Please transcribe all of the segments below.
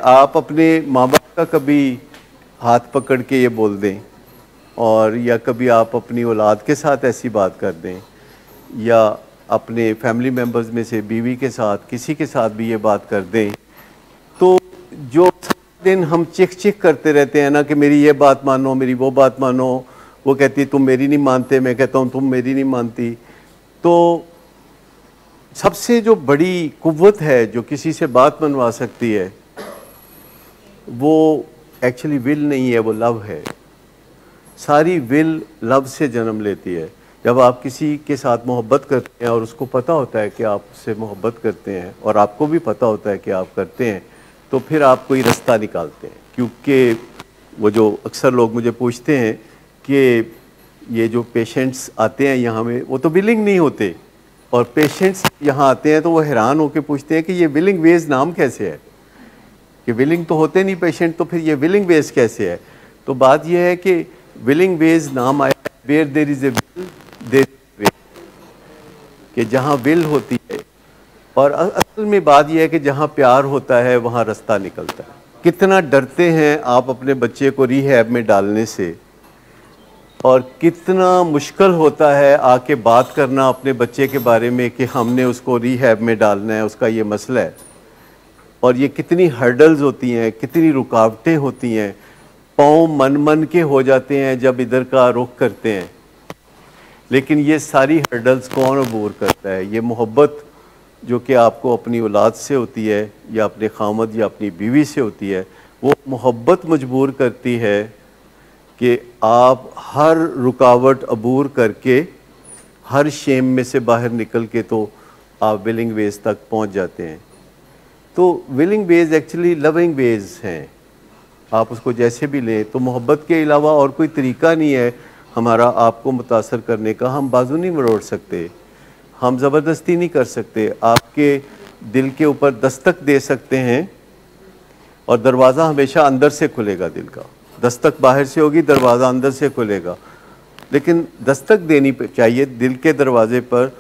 आप अपने माँ बाप का कभी हाथ पकड़ के ये बोल दें, और या कभी आप अपनी औलाद के साथ ऐसी बात कर दें, या अपने फैमिली मेम्बर्स में से बीवी के साथ किसी के साथ भी ये बात कर दें, तो जो दिन हम चिक चिक करते रहते हैं ना कि मेरी ये बात मानो, मेरी वो बात मानो, वो कहती तुम मेरी नहीं मानते, मैं कहता हूँ तुम मेरी नहीं मानती। तो सबसे जो बड़ी कुव्वत है जो किसी से बात मनवा सकती है वो एक्चुअली विल नहीं है, वो लव है। सारी विल लव से जन्म लेती है। जब आप किसी के साथ मोहब्बत करते हैं और उसको पता होता है कि आप उससे मोहब्बत करते हैं और आपको भी पता होता है कि आप करते हैं, तो फिर आप कोई रास्ता निकालते हैं। क्योंकि वो जो अक्सर लोग मुझे पूछते हैं कि ये जो पेशेंट्स आते हैं यहाँ में, वो तो विलिंग नहीं होते, और पेशेंट्स यहाँ आते हैं तो वो हैरान होकर पूछते हैं कि ये विलिंग वेज नाम कैसे है, कि विलिंग तो होते नहीं पेशेंट, तो फिर ये विलिंग वेज कैसे है। तो बात यह है कि विलिंग वेज नाम आया where there is a will there is way, कि जहाँ विल होती है, और असल में बात यह है कि जहाँ प्यार होता है वहाँ रास्ता निकलता है। कितना डरते हैं आप अपने बच्चे को रिहैब में डालने से, और कितना मुश्किल होता है आके बात करना अपने बच्चे के बारे में कि हमने उसको रिहैब में डालना है, उसका ये मसला है। और ये कितनी हर्डल्स होती हैं, कितनी रुकावटें होती हैं, पाँव मन मन के हो जाते हैं जब इधर का रुख करते हैं। लेकिन ये सारी हर्डल्स कौन अबूर करता है? ये मोहब्बत जो कि आपको अपनी औलाद से होती है, या अपने खामद या अपनी बीवी से होती है, वो मोहब्बत मजबूर करती है कि आप हर रुकावट अबूर करके, हर शेम में से बाहर निकल के तो आप विलिंग वेज तक पहुंच जाते हैं। तो विलिंग वेज एक्चुअली लविंग वेज हैं, आप उसको जैसे भी लें। तो मोहब्बत के अलावा और कोई तरीका नहीं है हमारा आपको मुतासर करने का। हम बाजू नहीं मरोड़ सकते, हम ज़बरदस्ती नहीं कर सकते। आपके दिल के ऊपर दस्तक दे सकते हैं, और दरवाज़ा हमेशा अंदर से खुलेगा। दिल का दस्तक बाहर से होगी, दरवाज़ा अंदर से खुलेगा। लेकिन दस्तक देनी चाहिए दिल के दरवाजे पर,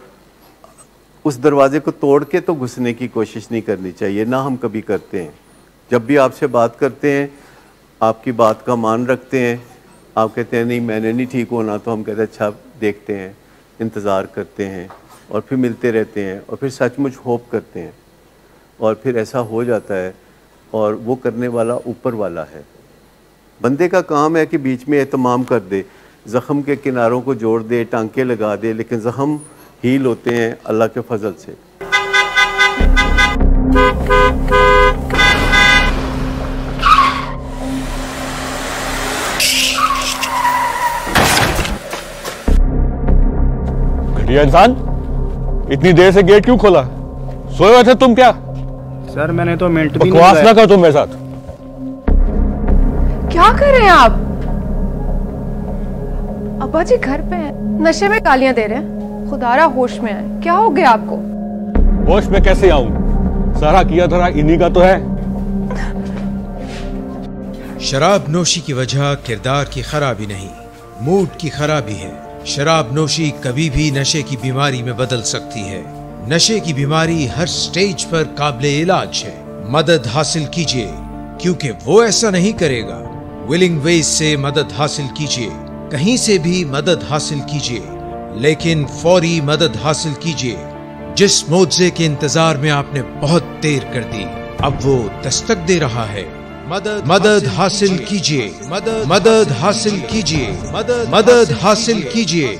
उस दरवाजे को तोड़ के तो घुसने की कोशिश नहीं करनी चाहिए, ना हम कभी करते हैं। जब भी आपसे बात करते हैं, आपकी बात का मान रखते हैं, आप कहते हैं नहीं मैंने नहीं ठीक होना, तो हम कहते हैं अच्छा देखते हैं, इंतज़ार करते हैं, और फिर मिलते रहते हैं, और फिर सचमुच होप करते हैं, और फिर ऐसा हो जाता है। और वो करने वाला ऊपर वाला है। बंदे का काम है कि बीच में एहतमाम कर दे, ज़ख़म के किनारों को जोड़ दे, टांके लगा दे, लेकिन ज़ख़म हील होते हैं अल्लाह के फजल से। घटिया इंसान, इतनी देर से गेट क्यों खोला? सोए हुए थे तुम क्या? सर मैंने तो मिनट भी बकवास ना कर तुम मेरे साथ। क्या कर रहे हैं आप? अब्बा जी घर पे हैं, नशे में गालियां दे रहे हैं। खुदारा होश में आए, क्या हो गया आपको? होश में कैसे आऊं? सारा किया धरा इन्हीं का तो है। शराब नोशी की वजह किरदार की खराबी नहीं, मूड की खराबी है। शराब नोशी कभी भी नशे की बीमारी में बदल सकती है। नशे की बीमारी हर स्टेज पर काबिले इलाज है। मदद हासिल कीजिए, क्योंकि वो ऐसा नहीं करेगा। विलिंग वेज से मदद हासिल कीजिए, कहीं से भी मदद हासिल कीजिए, लेकिन फौरी मदद हासिल कीजिए। जिस मोज़े के इंतजार में आपने बहुत देर कर दी, अब वो दस्तक दे रहा है। मदद हासिल कीजिए, मदद हासिल कीजिए, मदद हासिल कीजिए।